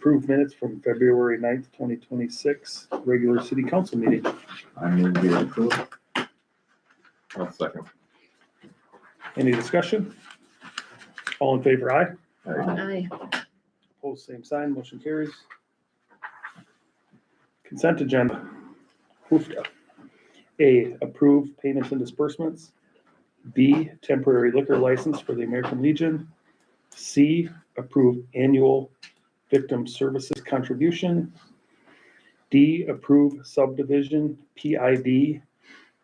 approved minutes from February 9th, 2026, regular city council meeting. I move we approve. I'll second. Any discussion? All in favor, aye. Aye. Opposed, same sign, motion carries. Consent agenda. Hoofda. A, approve payments and disbursements. B, temporary liquor license for the American Legion. C, approve annual victim services contribution. D, approve subdivision PID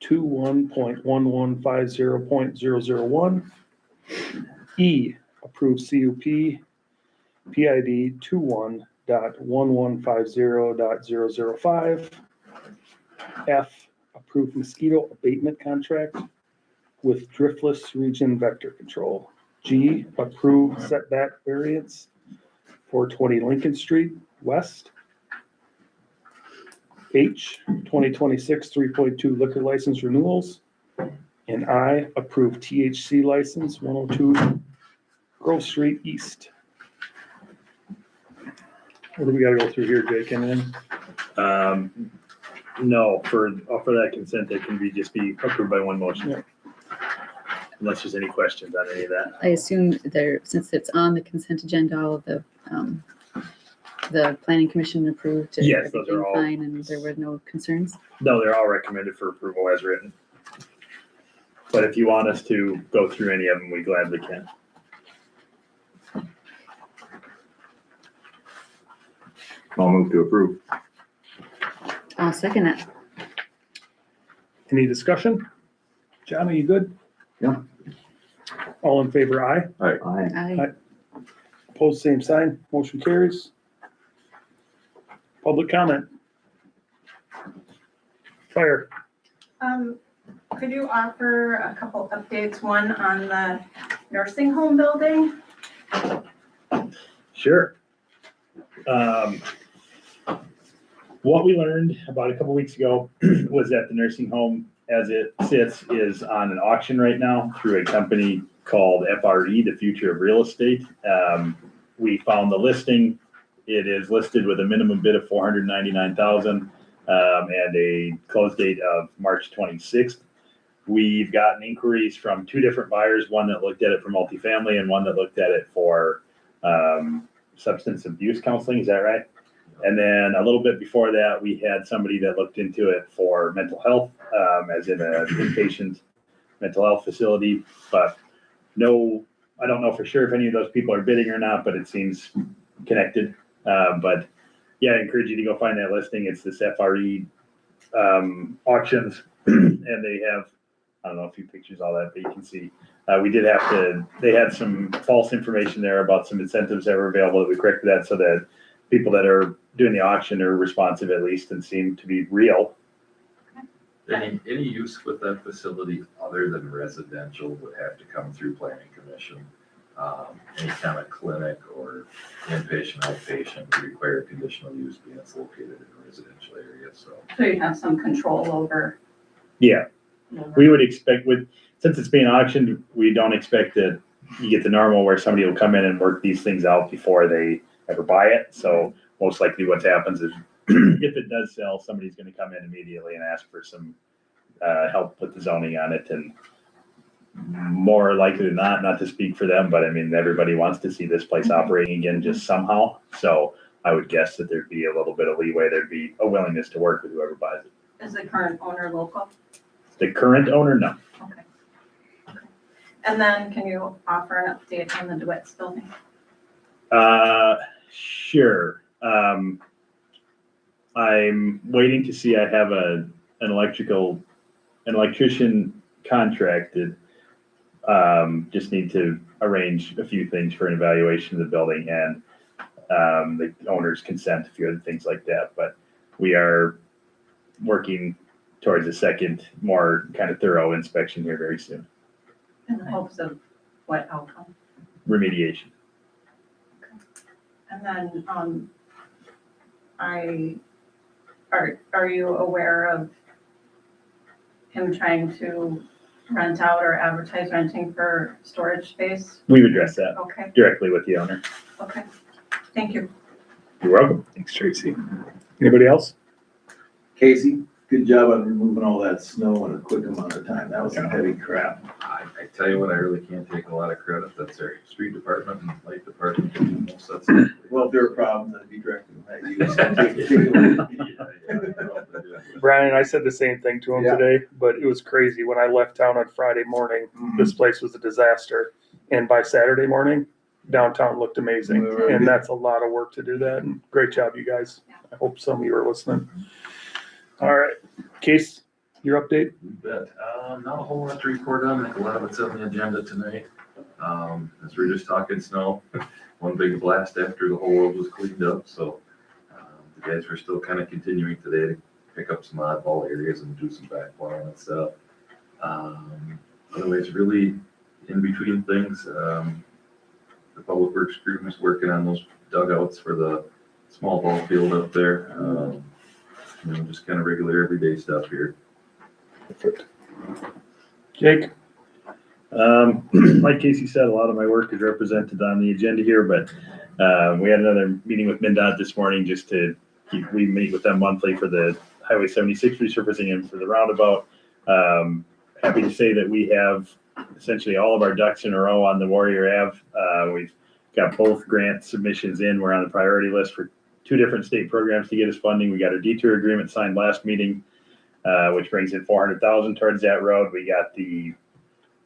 21.1150.001. E, approve CUP PID 21.1150.005. F, approve mosquito abatement contract with Driftless Region Vector Control. G, approve setback variance for 20 Lincoln Street West. H, 2026 3.2 liquor license renewals. And I, approve THC license 102 Grove Street East. What do we gotta go through here, Jake? Anything? No, for that consent, it can just be approved by one motion. Yeah. Unless there's any questions on any of that. I assume there, since it's on the consent agenda, all of the planning commission approved. Yes, those are everything all- fine, and there were no concerns. No, they're all recommended for approval as written. But if you want us to go through any of them, we gladly can. I'll move to approve. I'll second it. Any discussion? John, are you good? Yeah. All in favor, aye. Aye. Aye. Opposed, same sign. Motion carries. Public comment. Fire. Could you offer a couple updates, one on the nursing home building? Sure. What we learned about a couple weeks ago was that the nursing home as it sits is on an auction right now through a company called FRE, the Future of Real Estate. We found the listing. It is listed with a minimum bid of $499,000 and a close date of March 26th. We've gotten inquiries from two different buyers, one that looked at it for multifamily and one that looked at it for substance abuse counseling. Is that right? And then a little bit before that, we had somebody that looked into it for mental health, as in an inpatient mental health facility. But no, I don't know for sure if any of those people are bidding or not, but it seems connected. But yeah, I encourage you to go find that listing. It's this FRE auctions, and they have, I don't know, a few pictures, all that, but you can see. They had some false information there about some incentives that were available that we corrected that so that people that are doing the auction are responsive at least and seem to be real. Any use with that facility other than residential would have to come through planning commission. Any kind of clinic or inpatient, outpatient would require conditional use being it's located in a residential area, so. So you have some control over. Yeah, we would expect since it's being auctioned, we don't expect that you get the normal where somebody will come in and work these things out before they ever buy it. So most likely what happens is if it does sell, somebody's going to come in immediately and ask for some help with the zoning on it. And more likely than not to speak for them, but I mean, everybody wants to see this place operating again just somehow. So I would guess that there'd be a little bit of leeway. There'd be a willingness to work with whoever buys it. Is the current owner local? The current owner, no. Okay. And then can you offer an update on the DeWitt's building? Sure. I'm waiting to see, I have an electrician contracted. Just need to arrange a few things for an evaluation of the building and the owner's consent, a few other things like that. But we are working towards a second, more kind of thorough inspection here very soon. In the hopes of what outcome? Remediation. And then, are you aware of him trying to rent out or advertise renting for storage space? We would address that Okay, directly with the owner. okay. Thank you. You're welcome. Thanks, Tracy. Anybody else? Casey, good job on removing all that snow in a quick amount of time. That was some heavy crap. I tell you what, I really can't take a lot of credit. That's our street department and light department. that do most of that stuff. Well, if there are problems, I'd be directing at you. So take it away. Brian, I said the same thing to him Yeah. today, but it was crazy. When I left town on Friday morning, this place was a disaster. And by Saturday morning, downtown looked amazing. Right. And that's a lot of work to do that. And great job, you guys. I hope some of you are listening. All right. Case, your update? You bet. Not a whole lot to report on. I think a lot of it's on the agenda tonight. As we're just talking snow, one big blast after the whole world was cleaned up. So the guys were still kind of continuing today to pick up some oddball areas and do some back plowing and stuff. Otherwise, really in between things, the public works crew is working on those dugouts for the small ball field up there. Just kind of regular everyday stuff here. Perfect. Jake? Like Casey said, a lot of my work is represented on the agenda here, but we had another meeting with MnDOT this morning just to we meet with them monthly for the Highway 76 resurfacing and for the roundabout. Happy to say that we have essentially all of our ducks in a row on the Warrior Ave. We've got both grant submissions in. We're on the priority list for 2 different state programs to get us funding. We got our detour agreement signed last meeting, which brings in $400,000 towards that road. We got the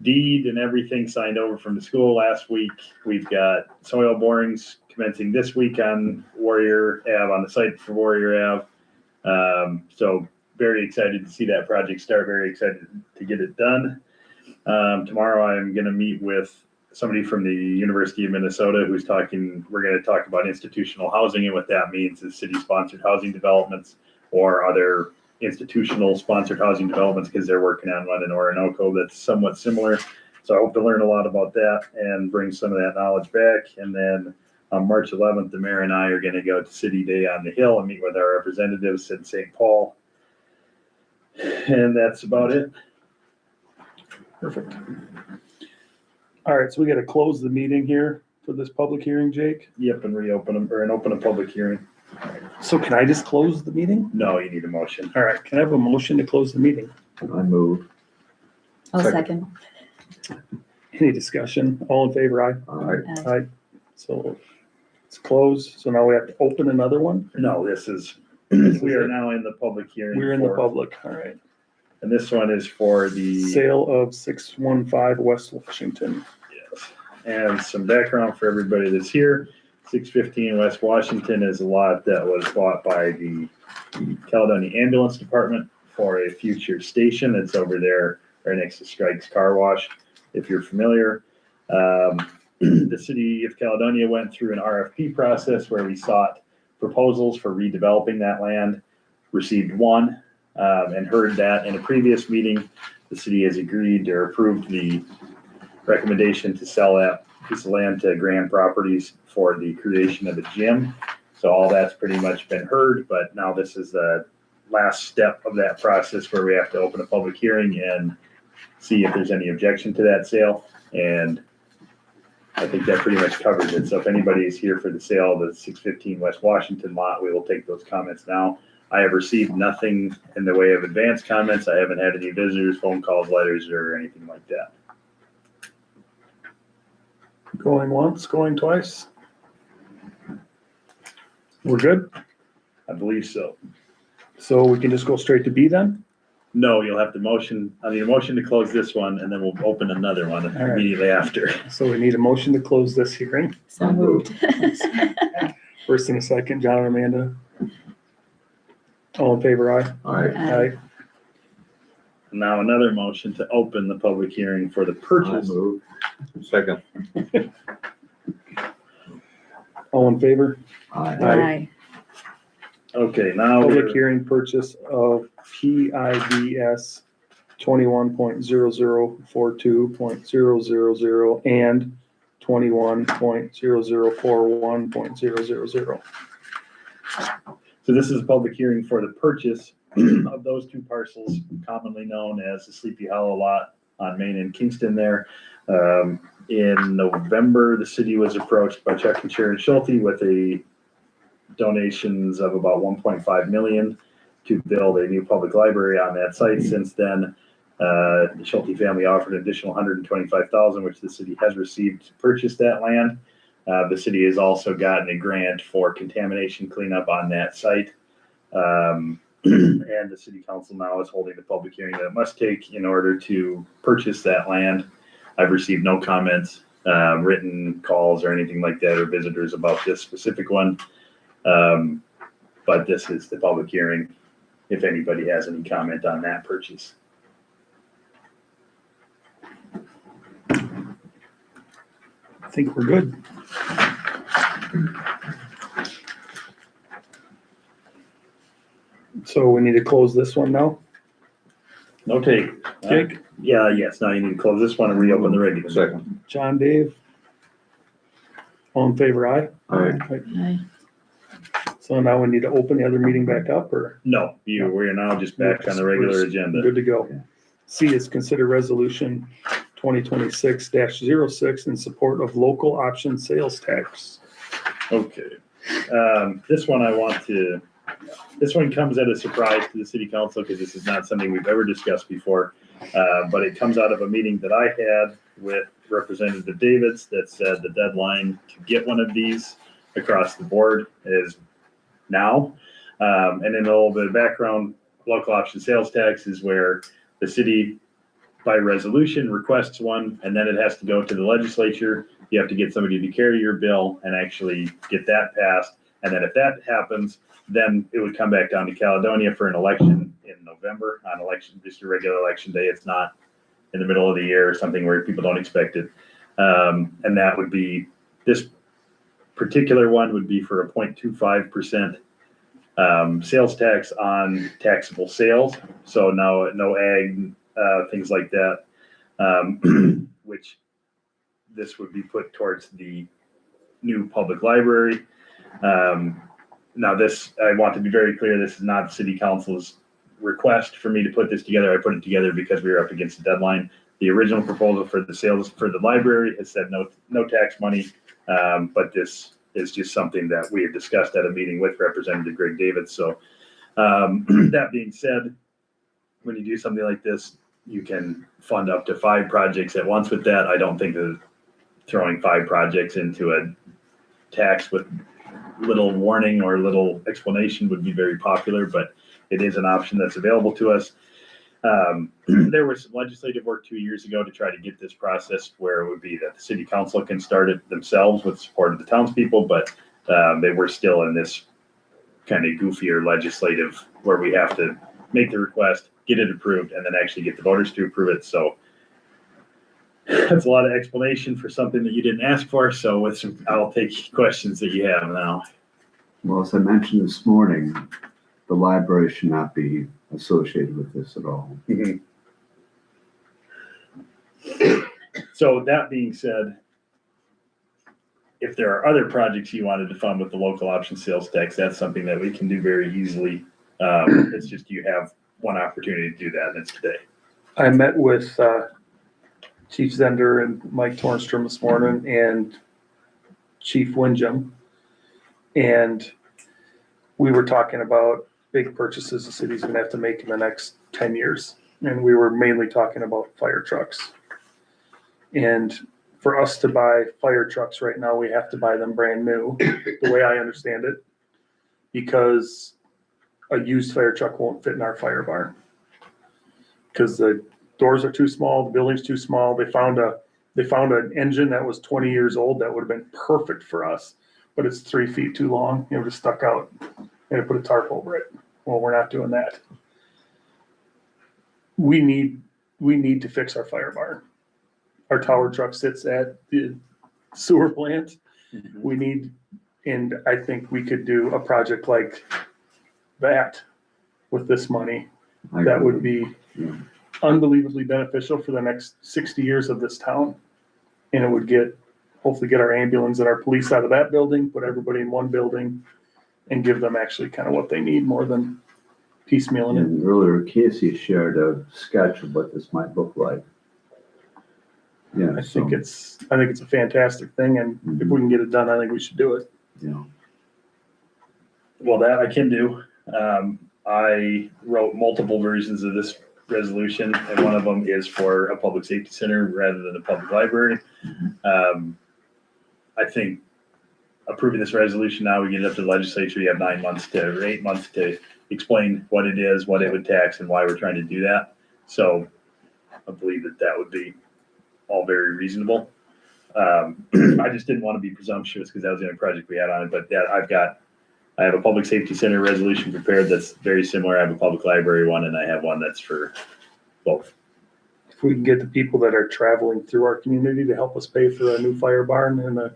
deed and everything signed over from the school last week. We've got soil borings commencing this week on Warrior Ave, on the site for Warrior Ave. So very excited to see that project start, very excited to get it done. Tomorrow I'm going to meet with somebody from the University of Minnesota who's we're going to talk about institutional housing, and what that means is city-sponsored housing developments or other institutional sponsored housing developments, because they're working on one in Orinoco that's somewhat similar. So I hope to learn a lot about that and bring some of that knowledge back. And then on March 11th, the mayor and I are going to go to City Day on the Hill and meet with our representatives in St. Paul. And that's about it. Perfect. All right, so we got to close the meeting here for this public hearing, Jake. Yep, and open a public hearing. So can I just close the meeting? No, you need a motion. All right, can I have a motion to close the meeting? I move. I'll Second. second. Any discussion? All in favor, aye? Aye. Aye. So it's closed. So now we have to open another one? No, this is, we are now in the public hearing. We're in the for- public, all right. And this one is for the. Sale of 615 West Washington. Yes. And some background for everybody that's here. 615 West Washington is a lot that was bought by the Caledonia Ambulance Department for a future station. It's over there right next to Strike's Car Wash, if you're familiar. The city of Caledonia went through an RFP process where we sought proposals for redeveloping that land, received one, and heard that in a previous meeting. The city has agreed or approved the recommendation to sell that piece of land to Grand Properties for the creation of a gym. So all that's pretty much been heard, but now this is the last step of that process where we have to open a public hearing and see if there's any objection to that sale. And I think that pretty much covers it. So if anybody is here for the sale of the 615 West Washington lot, we will take those comments now. I have received nothing in the way of advanced comments. I haven't had any visitors, phone calls, letters, or anything like that. Going once, going twice. We're good? I believe so. So we can just go straight to B then? No, you'll have to I need a motion to close this one, and then we'll open another one All right. immediately after. So we need a motion to close this hearing. So moved. First and a second, John and Amanda. All in favor, aye? Aye. Aye. Now another motion to open the public hearing for the I purchase. move. Second. All in favor? Aye. Aye. Okay, now Public we're, hearing purchase of PIDS 21.0042.000 and 21.0041.000. so this is a public hearing for the purchase of those 2 parcels, commonly known as the Sleepy Hollow lot on Main and Kingston there. In November, the city was approached by Chuck and Sharon Schulte with a donations of about 1.5 million to build a new public library on that site. Since then, the Schulte family offered an additional 125,000, which the city has received to purchase that land. The city has also gotten a grant for contamination cleanup on that site. And the city council now is holding the public hearing that it must take in order to purchase that land. I've received no comments, written calls or anything like that, or visitors about this specific one. But this is the public hearing, if anybody has any comment on that purchase. I think we're good. So we need to close this one now. No take. Jake, Yes, now you need to close this one and reopen the regular. Second. John, Dave. All in favor, aye? Aye. Aye. So now we need to open the other meeting back up, or? No, we are now just back on the regular agenda. Good to go. C is consider resolution 2026-06 in support of local option sales tax. Okay. This one comes as a surprise to the city council because this is not something we've ever discussed before. But it comes out of a meeting that I had with Representative Davids that said the deadline to get one of these across the board is now. And then a little bit of background, local option sales tax is where the city by resolution requests one, and then it has to go to the legislature. You have to get somebody to carry your bill and actually get that passed. And then if that happens, then it would come back down to Caledonia for an election in November on election, just a regular election day. It's not in the middle of the year or something where people don't expect it. And that would be, this particular one would be for a 0.25% sales tax on taxable sales. So no ag, things like that, which this would be put towards the new public library. Now this, I want to be very clear, this is not city council's request for me to put this together. I put it together because we were up against the deadline. The original proposal for the sales for the library has said no tax money, but this is just something that we had discussed at a meeting with Representative Greg Davids. So that being said, when you do something like this, you can fund up to 5 projects at once with that. I don't think that throwing 5 projects into a tax with little warning or little explanation would be very popular, but it is an option that's available to us. There was some legislative work 2 years ago to try to get this process where it would be that the city council can start it themselves with support of the townspeople, but they were still in this kind of goofier legislative where we have to make the request, get it approved, and then actually get the voters to approve it. So that's a lot of explanation for something that you didn't ask for. So I'll take questions that you have now. Well, as I mentioned this morning, the library should not be associated with this at all. Mm-hmm. So that being said, if there are other projects you wanted to fund with the local option sales tax, that's something that we can do very easily. It's just you have one opportunity to do that, and it's today. I met with Chief Zender and Mike Tornstrom this morning and Chief Windjam. And we were talking about big purchases the city's gonna have to make in the next 10 years. And we were mainly talking about fire trucks. And for us to buy fire trucks right now, we have to buy them brand new, the way I understand it, because a used fire truck won't fit in our fire barn. Because the doors are too small, the building's too small. They found an engine that was 20 years old that would have been perfect for us, but it's 3 feet too long. It just stuck out. And to put a tarp over it. Well, we're not doing that. We need to fix our fire barn. Our tower truck sits at the sewer plant. Mm-hmm. We need, and I think we could do a project like that with this money. That would be unbelievably beneficial for the next 60 years of this town. And it would hopefully get our ambulance and our police out of that building, put everybody in one building, and give them actually kind of what they need more than piecemealing it. And earlier, Casey shared a sketch of what this might look like. Yeah, I think it's a fantastic thing, and if we can get it done, I think we should do it. Yeah. Well, that I can do. I wrote multiple versions of this resolution, and one of them is for a public safety center rather than a public library. I think approving this resolution now, we get it up to the legislature, you have 9 months or 8 months to explain what it is, what it would tax, and why we're trying to do that. So I believe that that would be all very reasonable. I just didn't want to be presumptuous because that was the only project we had on it, but that I have a public safety center resolution prepared that's very similar. I have a public library one, and I have one that's for both. If we can get the people that are traveling through our community to help us pay for a new fire barn and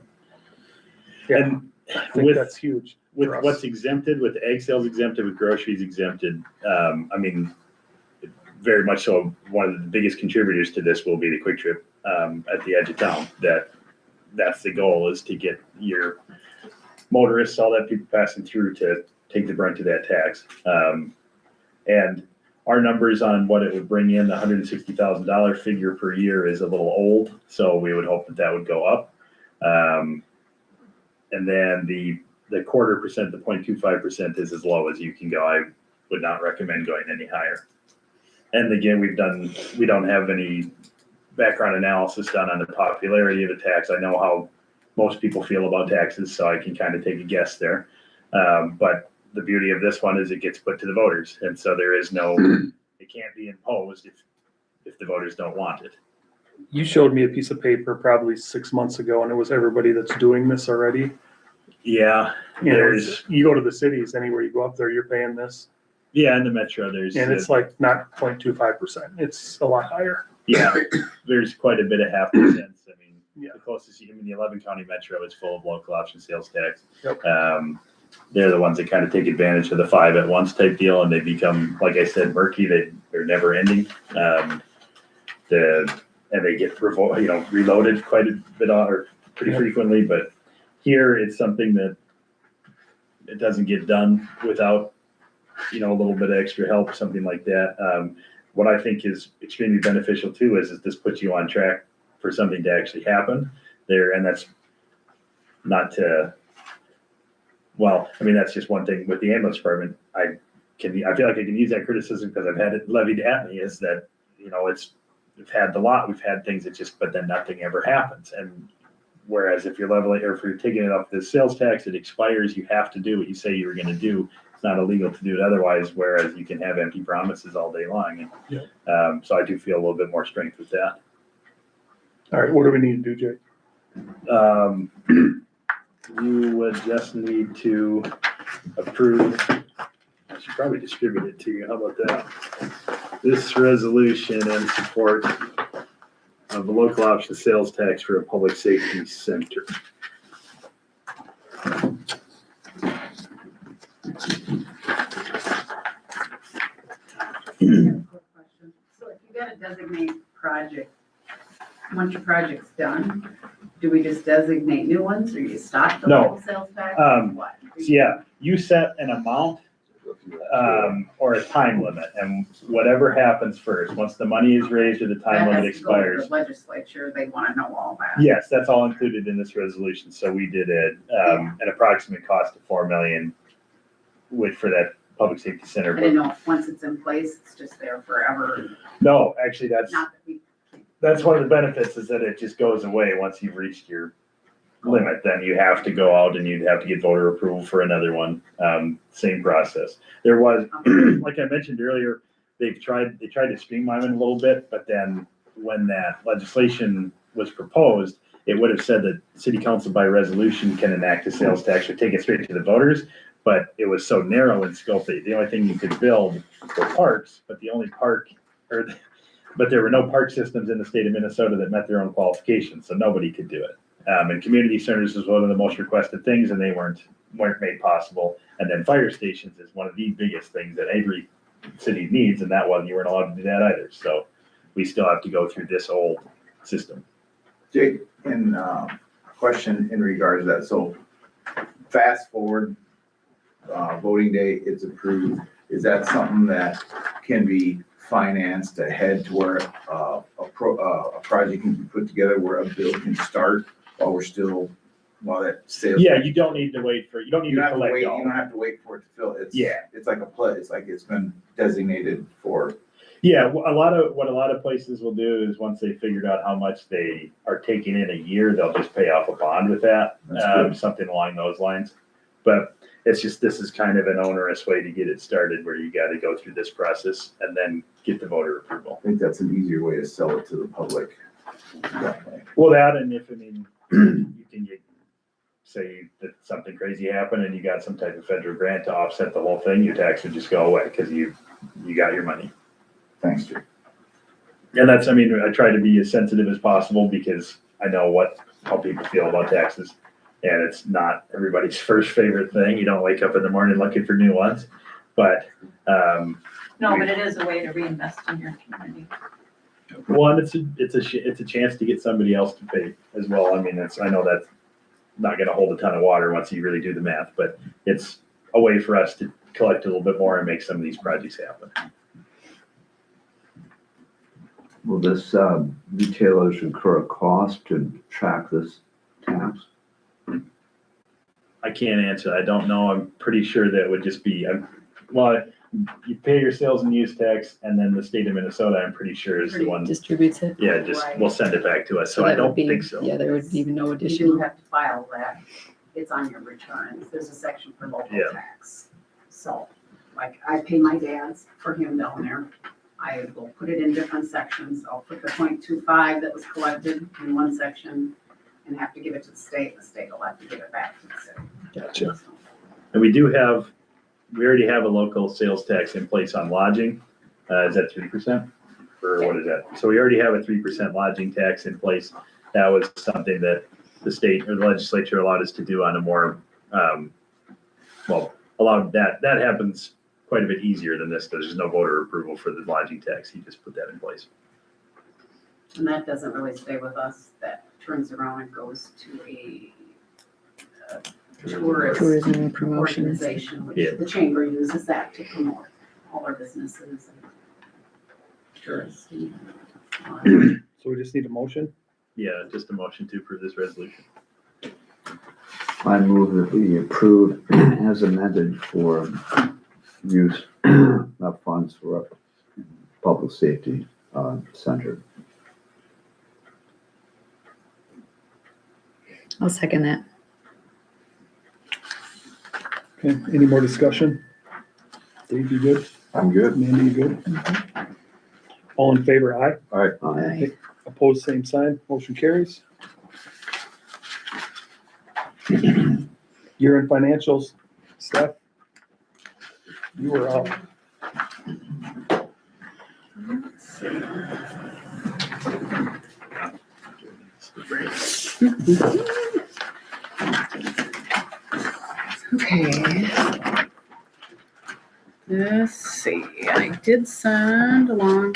And I think with- that's huge. With for us. what's exempted, with egg sales exempted, with groceries exempted, I mean, very much so, one of the biggest contributors to this will be the Quick Trip at the edge of town. That's the goal, is to get your motorists, all that people passing through, to take the brunt of that tax. And our numbers on what it would bring in, the $160,000 figure per year, is a little old, so we would hope that that would go up. And then the 0.25%, the 0.25% is as low as you can go. I would not recommend going any higher. And again, we don't have any background analysis done on the popularity of the tax. I know how most people feel about taxes, so I can kind of take a guess there. But the beauty of this one is it gets put to the voters. And so there is it can't be imposed if the voters don't want it. You showed me a piece of paper probably 6 months ago, and it was everybody that's doing this already. Yeah, And you go to the cities, anywhere you go up there, you're paying this, yeah, in the metro, there's. and it's like not 0.25%. It's a lot higher. Yeah, there's quite a bit of 0.5%. I mean, Yeah. the closest, the 11 county metro is full of local option sales tax. Yep. They're the ones that kind of take advantage of the 5 at once type deal, and they become, like I said, murky. They're never ending. And they get reloaded quite a bit or pretty frequently, but here it's something that it doesn't get done without, a little bit of extra help, something like that. What I think is extremely beneficial too is this puts you on track for something to actually happen there. And that's not to, that's just one thing with the ambulance department. I feel like I can use that criticism because I've had it levied at me, is that, we've had things that but then nothing ever happens. And whereas if you're leveling, or if you're taking it off the sales tax, it expires, you have to do what you say you were going to do. It's not illegal to do it otherwise, whereas you can have empty promises all day long. And, so I do feel a little bit more strength with that. All right, what do we need to do, Jake? You would just need to approve, I should probably distribute it to you. How about that? This resolution in support of the local option sales tax for a public safety center. Quick question. So if you got a designated project, once your project's done, do we just designate new ones, or you stop the No. local sales tax? What? So yeah, you set an amount or a time limit, and whatever happens first, once the money is raised or the time That limit has to go to expires. the legislature, they want to know all that. Yes, that's all included in this resolution. So we did an approximate cost of $4 million for that public safety center. I didn't know if once it's in place, it's just there forever, No, actually, that's not that we. one of the benefits, is that it just goes away once you've reached your limit. Then you have to go out and you'd have to get voter approval for another one. Same process. There was, like I mentioned earlier, they tried to streamline it a little bit, but then when that legislation was proposed, it would have said that city council by resolution can enact a sales tax or take it straight to the voters. But it was so narrow in scope that the only thing you could build were parks, but there were no park systems in the state of Minnesota that met their own qualifications, so nobody could do it. And community centers is one of the most requested things, and they weren't made possible. And then fire stations is one of the biggest things that every city needs, and that one, you weren't allowed to do that either. So we still have to go through this old system. Jake, and question in regards to that. So fast forward, voting day, it's approved. Is that something that can be financed ahead to where a project can be put together where a bill can start while we're still while that sales. Yeah, you don't need to wait for, you don't need You to don't have to collect wait, you all. don't have to wait for it to fill. It's, Yeah. it's like it's like it's been designated for. Yeah, what a lot of places will do is once they figured out how much they are taking in a year, they'll just pay off a bond with that, That's good. something along those lines. But it's just, this is kind of an onerous way to get it started where you gotta go through this process and then get the voter approval. I think that's an easier way to sell it to the public. Definitely. Well, that, and if, I mean, you can get, say that something crazy happened and you got some type of federal grant to offset the whole thing, your tax would just go away because you got your money. Thanks, Jay. And that's, I mean, I try to be as sensitive as possible because I know how people feel about taxes. And it's not everybody's first favorite thing. You don't wake up in the morning looking for new ones. But, No, but it is a way to reinvest in your community. one, it's a chance to get somebody else to pay as well. I mean, I know that's not gonna hold a ton of water once you really do the math, but it's a way for us to collect a little bit more and make some of these projects happen. Will this retailers incur a cost to track this tax? I can't answer. I don't know. I'm pretty sure that would just be, well, you pay your sales and use tax and then the state of Minnesota, I'm pretty sure is the one, Distributes it. yeah, just, will send it back to us. So I that would don't be- think so. Yeah, there would be no You do additional. have to file that. It's on your returns. There's a section for local Yeah. tax. So, like, I pay my dad's for him down there. I will put it in different sections. I'll put the 0.25 that was collected in one section and have to give it to the state. The state will have to give it back to the city. Gotcha. So, And we already have a local sales tax in place on lodging. Is that 3%? Or what is that? So we already have a 3% lodging tax in place. That was something that the state or the legislature allowed us to do on a more, that happens quite a bit easier than this. There's no voter approval for the lodging tax. He just put that in place. And that doesn't really stay with us. That turns around and goes to a tourist Tourism promotions. organization, which Yeah. the chamber uses that to promote all our businesses and tourists. So we just need a motion? Yeah, just a motion to approve this resolution. I move that we approve as amended for use of funds for a public safety center. I'll second that. Okay, any more discussion? Dave, you good? I'm good. Mandy, you good? All in favor, aye. Aye. Opposed, same sign. Motion carries. Year-end financials, Steph. You were up. Okay. Let's see, I did send along,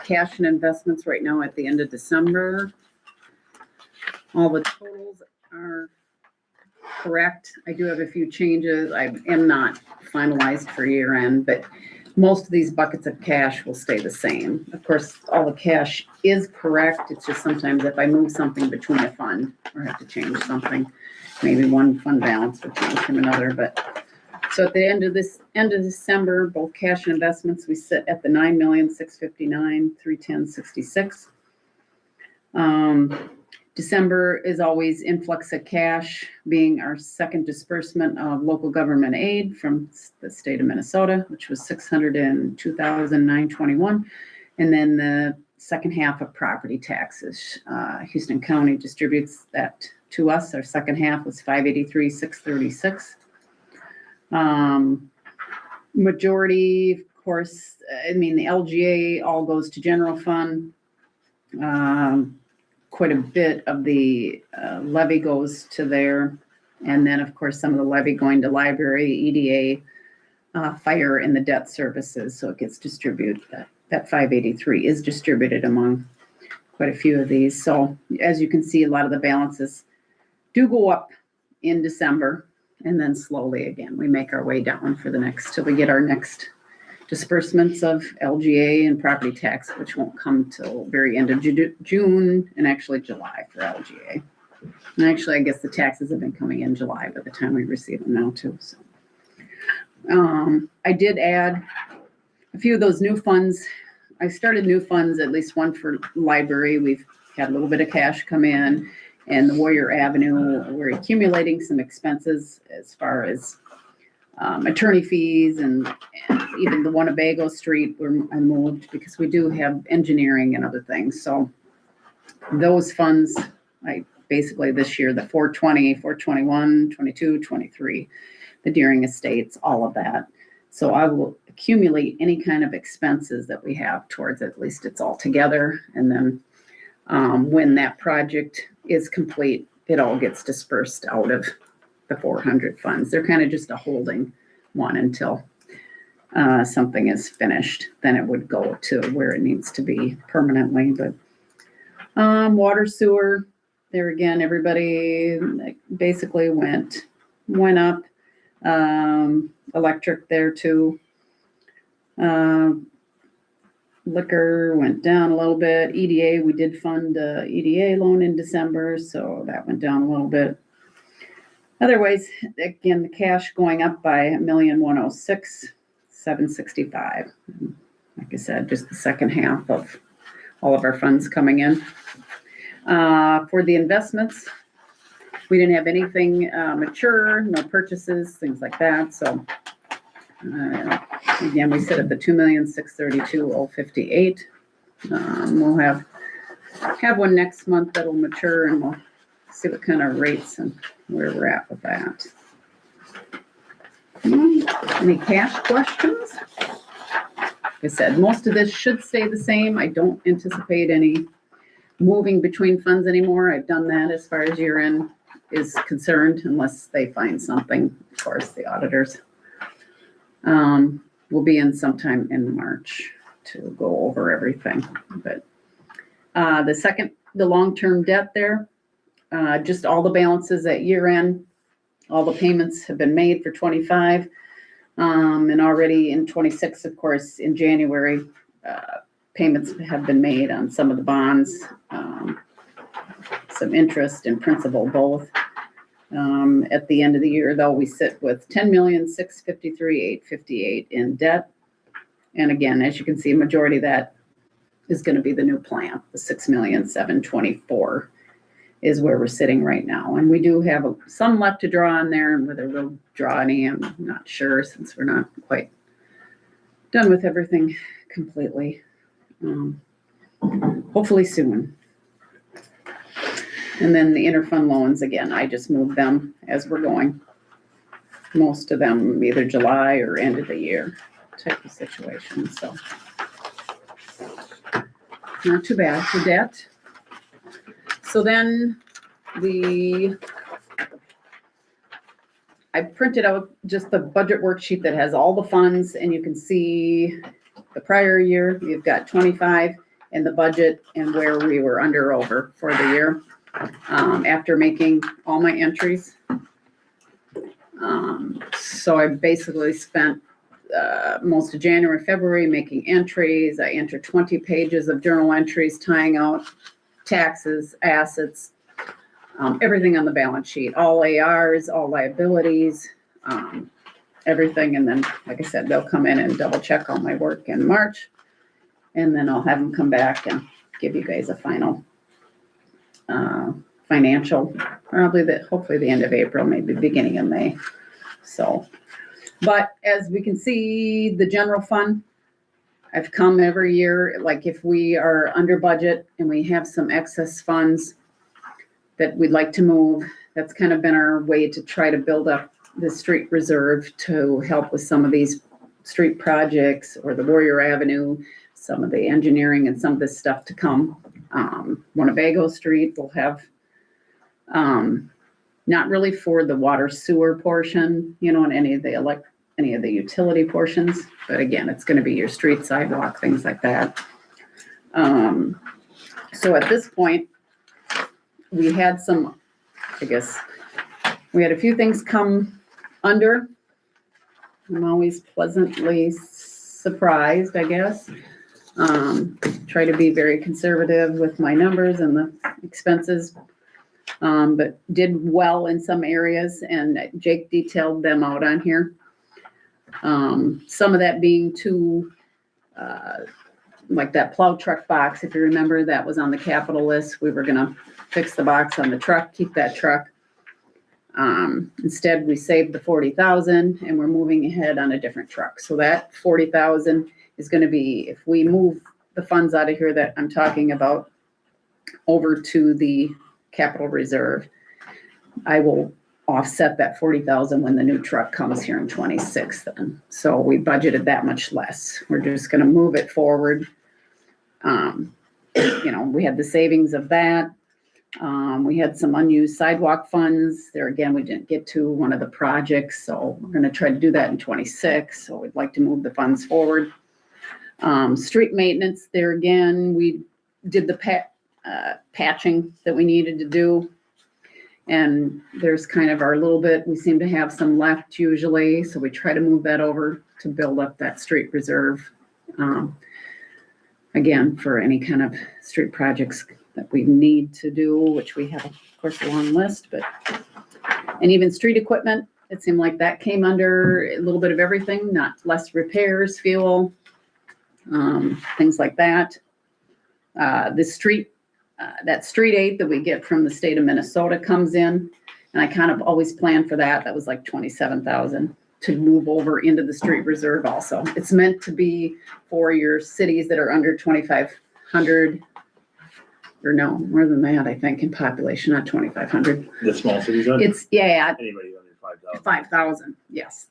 cash and investments right now at the end of December. All the totals are correct. I do have a few changes. I am not finalized for year end, but most of these buckets of cash will stay the same. Of course, all the cash is correct. It's just sometimes if I move something between a fund or have to change something, maybe one fund balance will change from another, but so at the end of December, both cash and investments, we sit at the 9,659,310.66. December is always influx of cash, being our second disbursement of local government aid from the state of Minnesota, which was $602,921. And then the second half of property taxes. Houston County distributes that to us. Our second half was $583,636. Majority, of course, the LGA all goes to general fund. Quite a bit of the levy goes to there. And then, of course, some of the levy going to library, EDA, fire, and the debt services. So it gets distributed. That 583 is distributed among quite a few of these. So as you can see, a lot of the balances do go up in December. And then slowly again, we make our way down for the next, till we get our next disbursements of LGA and property tax, which won't come till very end of June and actually July for LGA. And actually, I guess the taxes have been coming in July by the time we receive them now too, so. I did add a few of those new funds. I started new funds, at least one for library. We've had a little bit of cash come in, and the Warrior Avenue, we're accumulating some expenses as far as attorney fees and even the Winnebago Street where I moved, because we do have engineering and other things. So those funds, I basically this year, the 420, 421, 22, 23, the Deering Estates, all of that. So I will accumulate any kind of expenses that we have towards, at least it's all together. And then when that project is complete, it all gets dispersed out of the 400 funds. They're kind of just a holding one until something is finished. Then it would go to where it needs to be permanently. But water, sewer, there again, everybody basically went up. Electric there too. Liquor went down a little bit. EDA, we did fund EDA loan in December, so that went down a little bit. Otherwise, again, the cash going up by $1,106,765. Like I said, just the second half of all of our funds coming in. For the investments, we didn't have anything mature, no purchases, things like that. So again, we sit at the $2,632,058. We'll have one next month that'll mature, and we'll see what kind of rates and where we're at with that. Any cash questions? Like I said, most of this should stay the same. I don't anticipate any moving between funds anymore. I've done that as far as year end is concerned, unless they find something, of course, the auditors. We'll be in sometime in March to go over everything. But the long-term debt there, just all the balances at year end, all the payments have been made for 25. And already in 26, of course, in January, payments have been made on some of the bonds, some interest and principal both. At the end of the year, though, we sit with $10,653,858 in debt. And again, as you can see, a majority of that is going to be the new plant. The $6,724,000 is where we're sitting right now. And we do have some left to draw on there, and whether we'll draw any, I'm not sure, since we're not quite done with everything completely. Hopefully soon. And then the interfund loans, again, I just moved them as we're going. Most of them either July or end of the year type of situation, so. Not too bad for debt. So then I printed out just the budget worksheet that has all the funds, and you can see the prior year, you've got 25 in the budget and where we were under over for the year. After making all my entries. So I basically spent most of January, February making entries. I entered 20 pages of journal entries tying out taxes, assets, everything on the balance sheet, all ARs, all liabilities, everything. And then, like I said, they'll come in and double check all my work in March. And then I'll have them come back and give you guys a final financial, hopefully the end of April, maybe beginning of May. So, but as we can see, the general fund, I've come every year, like if we are under budget and we have some excess funds that we'd like to move, that's kind of been our way to try to build up the street reserve to help with some of these street projects or the Warrior Avenue, some of the engineering and some of this stuff to come. Winnebago Street will have, not really for the water sewer portion, and any of the utility portions, but again, it's going to be your street sidewalk, things like that. So at this point, we had we had a few things come under. I'm always pleasantly surprised, I guess. Try to be very conservative with my numbers and the expenses. but did well in some areas, and Jake detailed them out on here. Some of that being too, like that plow truck box, if you remember, that was on the capital list. We were gonna fix the box on the truck, keep that truck. Instead, we saved the 40,000 and we're moving ahead on a different truck. So that 40,000 is gonna be, if we move the funds out of here that I'm talking about over to the capital reserve, I will offset that 40,000 when the new truck comes here in 26 then. So we budgeted that much less. We're just gonna move it forward. You know, we had the savings of that. We had some unused sidewalk funds. There again, we didn't get to one of the projects, so we're gonna try to do that in 26. So we'd like to move the funds forward. Street maintenance, there again, we did the patching that we needed to do. And there's kind of our little bit, we seem to have some left usually, so we try to move that over to build up that street reserve. Again, for any kind of street projects that we need to do, which we have, of course, a long list, but, and even street equipment, it seemed like that came under a little bit of everything, not less repairs, fuel, things like that. The street, that street aid that we get from the state of Minnesota comes in, and I kind of always planned for that. That was like 27,000 to move over into the street reserve also. It's meant to be for your cities that are under 2,500, or no, more than that, I think, in population, not 2,500. The small cities, on It's, yeah, anybody under 5,000. 5,000, yes.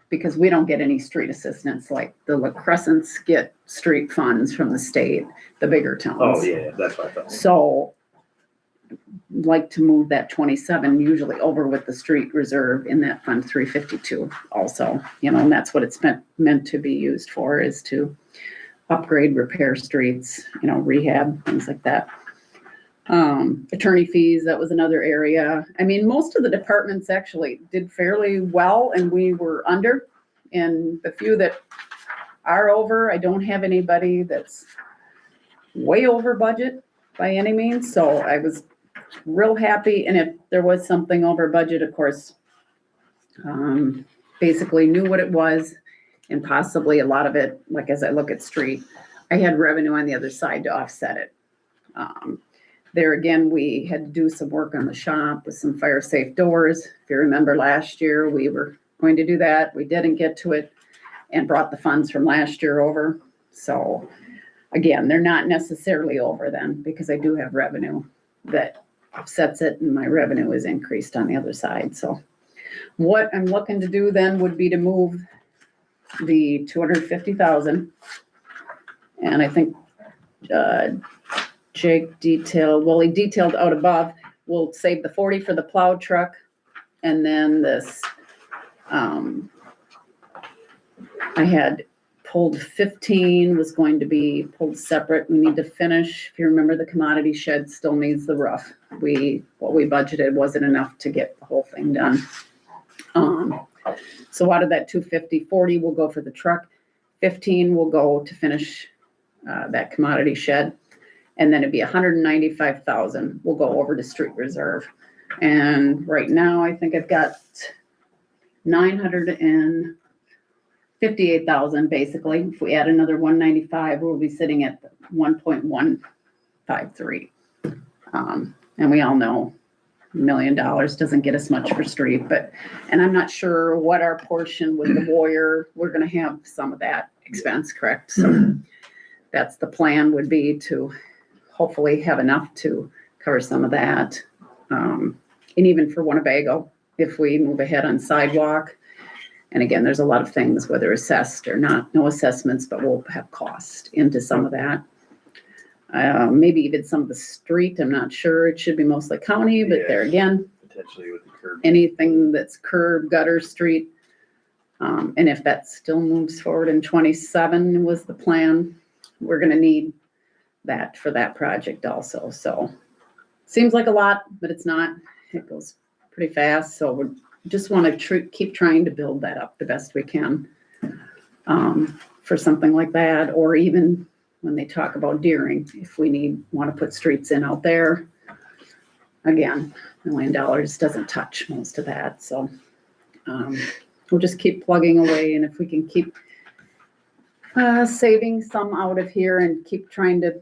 Because we don't get any street assistance, like the La Crescents get street funds from the state, the bigger towns. Oh, yeah, that's what I thought. So like to move that 27 usually over with the street reserve in that fund 352 also, you know, and that's what it's meant to be used for, is to upgrade, repair streets, you know, rehab, things like that. Attorney fees, that was another area. I mean, most of the departments actually did fairly well and we were under. And the few that are over, I don't have anybody that's way over budget by any means. So I was real happy. And if there was something over budget, of course, basically knew what it was, and possibly a lot of it, like as I look at street, I had revenue on the other side to offset it. There again, we had to do some work on the shop with some fire safe doors. If you remember last year, we were going to do that. We didn't get to it and brought the funds from last year over. So again, they're not necessarily over then, because I do have revenue that offsets it, and my revenue is increased on the other side. So what I'm looking to do then would be to move the 250,000. And I think, Jake detailed, well, he detailed out above, we'll save the 40 for the plow truck. And then this, I had pulled 15 was going to be pulled separate. We need to finish, if you remember, the commodity shed still needs the roof. What we budgeted wasn't enough to get the whole thing done. So out of that 250, 40 will go for the truck. 15 will go to finish that commodity shed. And then it'd be 195,000 will go over to street reserve. And right now, I think I've got 958,000 basically. If we add another 195, we'll be sitting at 1.153. And we all know $1 million doesn't get us much for street, and I'm not sure what our portion with the Warrior, we're gonna have some of that expense, correct? So that's the plan, would be to hopefully have enough to cover some of that. And even for Winnebago, if we move ahead on sidewalk, and again, there's a lot of things, whether assessed or not, no assessments, but we'll have cost into some of that. Maybe even some of the street, I'm not sure. It should be mostly county, but there again, Potentially with the curb. anything that's curb, gutter, street. And if that still moves forward in 27 was the plan, we're gonna need that for that project also. So seems like a lot, but it's not. It goes pretty fast. So we just want to keep trying to build that up the best we can for something like that. Or even when they talk about Deering, if we want to put streets in out there, again, $1 million doesn't touch most of that, so we'll just keep plugging away, and if we can keep saving some out of here and keep trying to,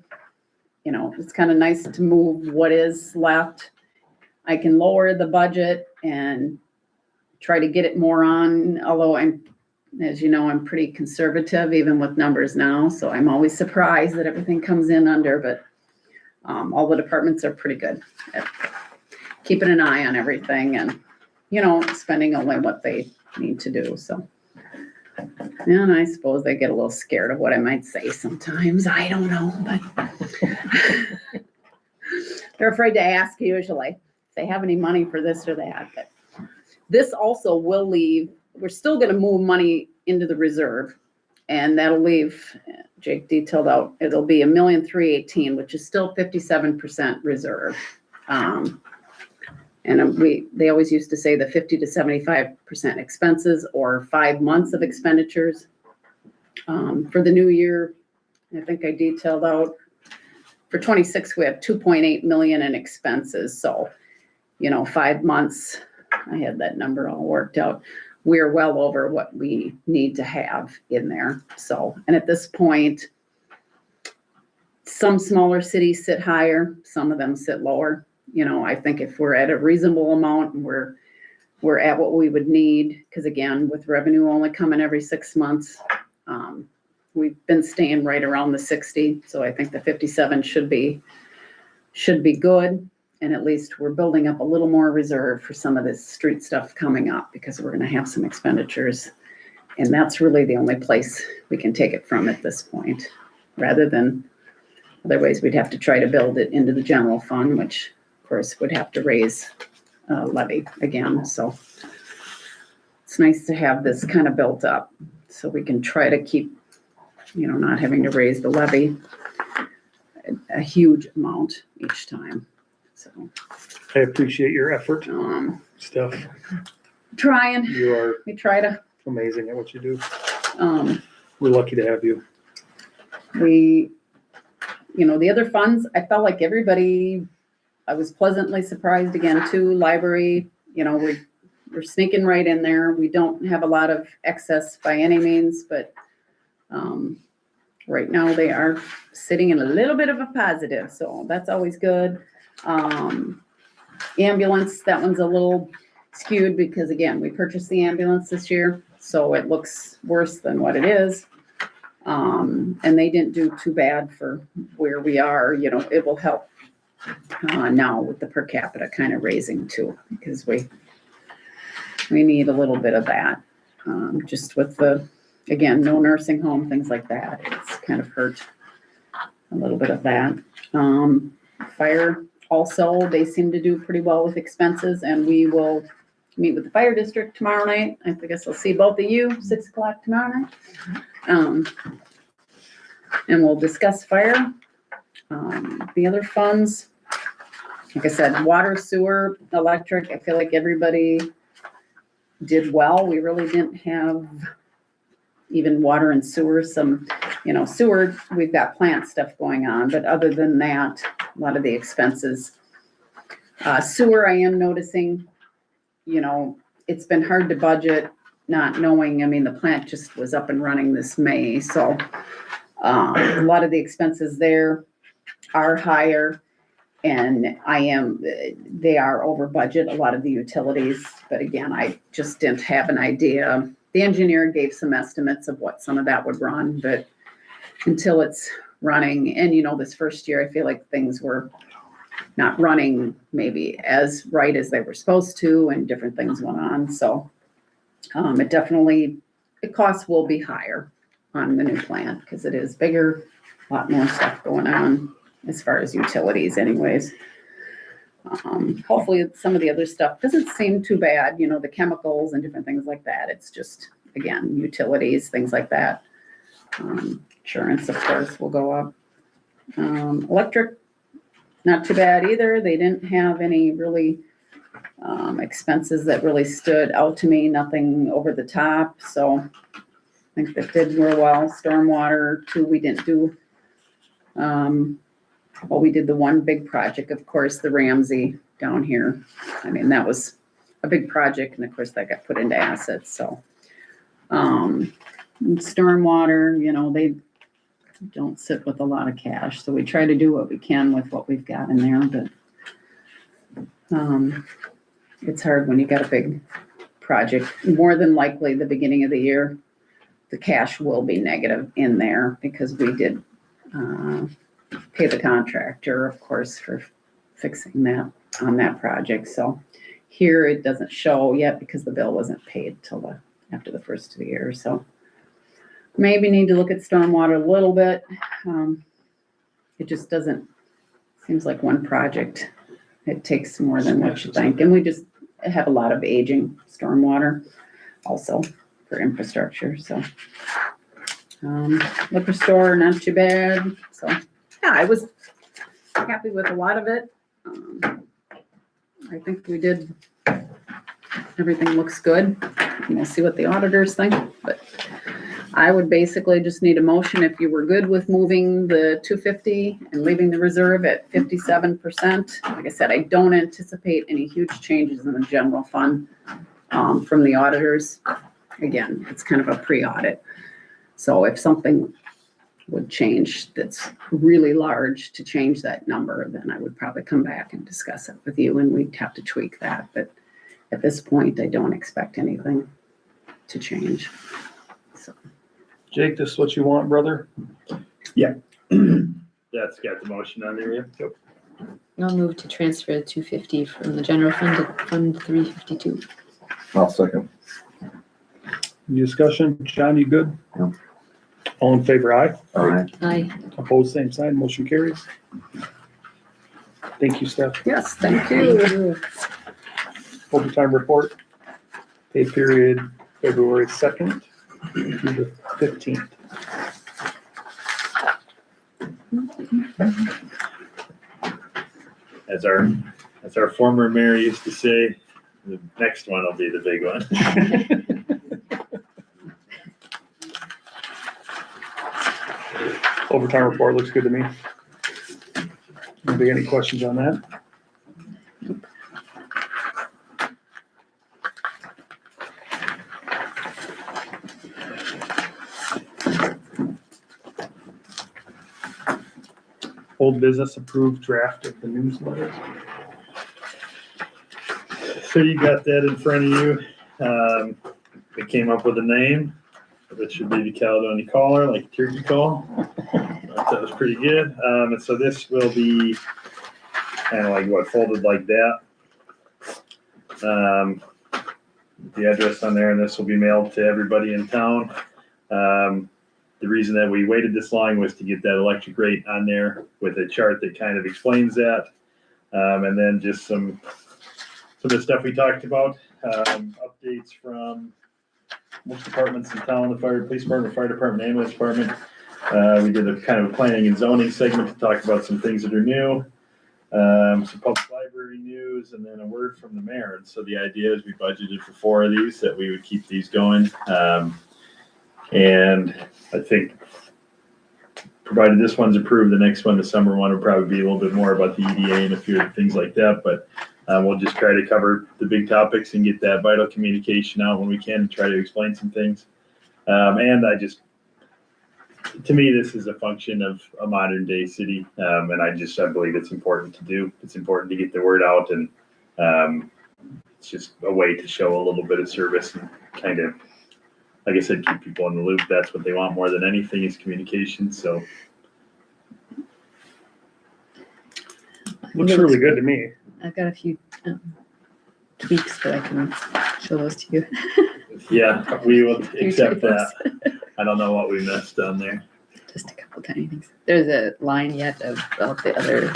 it's kind of nice to move what is left. I can lower the budget and try to get it more on, although as you know, I'm pretty conservative even with numbers now, so I'm always surprised that everything comes in under, but all the departments are pretty good at keeping an eye on everything and, spending only what they need to do, so. And I suppose they get a little scared of what I might say sometimes. I don't know, but they're afraid to ask usually if they have any money for this or that. But this also will leave, we're still going to move money into the reserve, and that'll leave, Jake detailed out, it'll be $1,318,000, which is still 57% reserve. And they always used to say the 50 to 75% expenses or 5 months of expenditures. For the new year, I think I detailed out, for 26, we have 2.8 million in expenses. So, 5 months, I had that number all worked out. We're well over what we need to have in there. So, and at this point, some smaller cities sit higher, some of them sit lower. I think if we're at a reasonable amount and we're at what we would need, because again, with revenue only coming every 6 months, we've been staying right around the 60. So I think the 57 should be good. And at least we're building up a little more reserve for some of this street stuff coming up, because we're going to have some expenditures. And that's really the only place we can take it from at this point, rather than other ways we'd have to try to build it into the general fund, which of course would have to raise levy again. So it's nice to have this kind of built up so we can try to keep, not having to raise the levy a huge amount each time. So I appreciate your effort, Steph. trying, You are we try to, amazing at what you do. we're lucky to have you. The other funds, I felt like everybody, I was pleasantly surprised again too. Library, we're sneaking right in there. We don't have a lot of excess by any means, but right now they are sitting in a little bit of a positive, so that's always good. Ambulance, that one's a little skewed because again, we purchased the ambulance this year, so it looks worse than what it is. And they didn't do too bad for where we are, it will help now with the per capita kind of raising too, because we need a little bit of that. Just with again, no nursing home, things like that, it's kind of hurt a little bit of that. Fire also, they seem to do pretty well with expenses, and we will meet with the fire district tomorrow night. I guess I'll see both of you 6 o'clock tomorrow night. And we'll discuss fire. The other funds, like I said, water, sewer, electric, I feel like everybody did well. We really didn't have even water and sewer, some, sewer, we've got plant stuff going on, but other than that, a lot of the expenses. Sewer, I am noticing, it's been hard to budget, not knowing, the plant just was up and running this May, so a lot of the expenses there are higher, and they are over budget, a lot of the utilities, but again, I just didn't have an idea. The engineer gave some estimates of what some of that would run, but until it's running, and this first year, I feel like things were not running maybe as right as they were supposed to, and different things went on, so the costs will be higher on the new plant, because it is bigger, a lot more stuff going on as far as utilities anyways. Hopefully some of the other stuff doesn't seem too bad, the chemicals and different things like that. It's just, again, utilities, things like that. Insurance, of course, will go up. Electric, not too bad either. They didn't have any really expenses that really stood out to me, nothing over the top. So I think that did real well. Stormwater too, we didn't do, we did the one big project, of course, the Ramsey down here. I mean, that was a big project, and of course that got put into assets, so. Stormwater, you know, they don't sit with a lot of cash, so we try to do what we can with what we've got in there, but it's hard when you got a big project. More than likely, the beginning of the year, the cash will be negative in there because we did pay the contractor, of course, for fixing that on that project. So here it doesn't show yet because the bill wasn't paid till after the first of the year. So maybe need to look at stormwater a little bit. It just doesn't, seems like one project, it takes more than what you think. And we just have a lot of aging stormwater also for infrastructure, so. Liquor store, not too bad. So, yeah, I was happy with a lot of it. I think we did, everything looks good. And we'll see what the auditors think, but I would basically just need a motion if you were good with moving the 250 and leaving the reserve at 57%. Like I said, I don't anticipate any huge changes in the general fund from the auditors. Again, it's kind of a pre-audit. So if something would change that's really large to change that number, then I would probably come back and discuss it with you and we'd have to tweak that. But at this point, I don't expect anything to change. So. Jake, this is what you want, brother? That's got the motion on there, yeah? I'll move to transfer 250 from the general fund to Fund 352. I'll second. Any discussion? John, you good? Yeah. All in favor, aye? Aye. Aye. Opposed, same sign, motion carries. Thank you, Steph. Yes, thank you. Overtime report, pay period February 2nd through the 15th. As our former mayor used to say, the next one will be the big one. Overtime report looks good to me. Anybody got any questions on that? Old business approved draft of the newsletter. So you got that in front of you. We came up with a name. That should be the Caledonia Caller, like a turkey call. That was pretty good. And so this will be kind of like folded like that. The address on there, and this will be mailed to everybody in town. The reason that we waited this long was to get that electric rate on there with a chart that kind of explains that. And then just some of the stuff we talked about, updates from most departments in town, the police department, fire department, ambulance department. We did a kind of a planning and zoning segment to talk about some things that are new, some public library news, and then a word from the mayor. And so the idea is we budgeted for 4 of these, that we would keep these going. And I think provided this one's approved, the next one, the summer one, will probably be a little bit more about the EDA and a few other things like that. But we'll just try to cover the big topics and get that vital communication out when we can, try to explain some things. And to me, this is a function of a modern day city. And I believe it's important to do. It's important to get the word out, and it's just a way to show a little bit of service and kind of, like I said, keep people in the loop. That's what they want more than anything, is communication. So Looks really good to me. I've got a few tweaks, but I can show those to you. yeah, we will Few accept typos. that. I don't know what we missed on there. Just a couple tiny things. There's a line yet about the other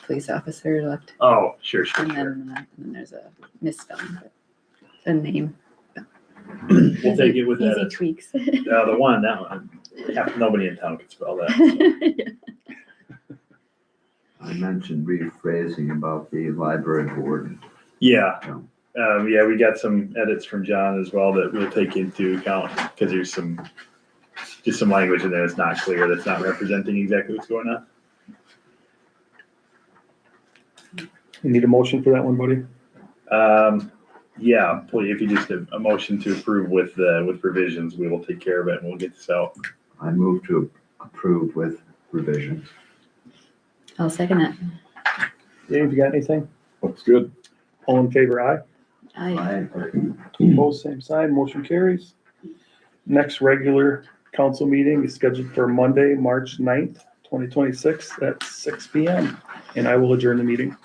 police officer left, Oh, sure. and then there's a misspelling, but a name. We'll take it with Easy that. tweaks. That one, nobody in town could spell that. I mentioned rephrasing about the library board. Yeah. Yeah, we got some edits from John as well that we'll take into account, because there's just some language in there that's not clear, that's not representing exactly what's going on. You need a motion for that one, buddy? Yeah, please, if you just a motion to approve with revisions, we will take care of it and we'll get this out. I move to approve with revisions. I'll second it. Dave, you got anything? Looks good. All in favor, aye? Aye. Opposed, same sign, motion carries. Next regular council meeting is scheduled for Monday, March 9th, 2026 at 6 PM. And I will adjourn the meeting.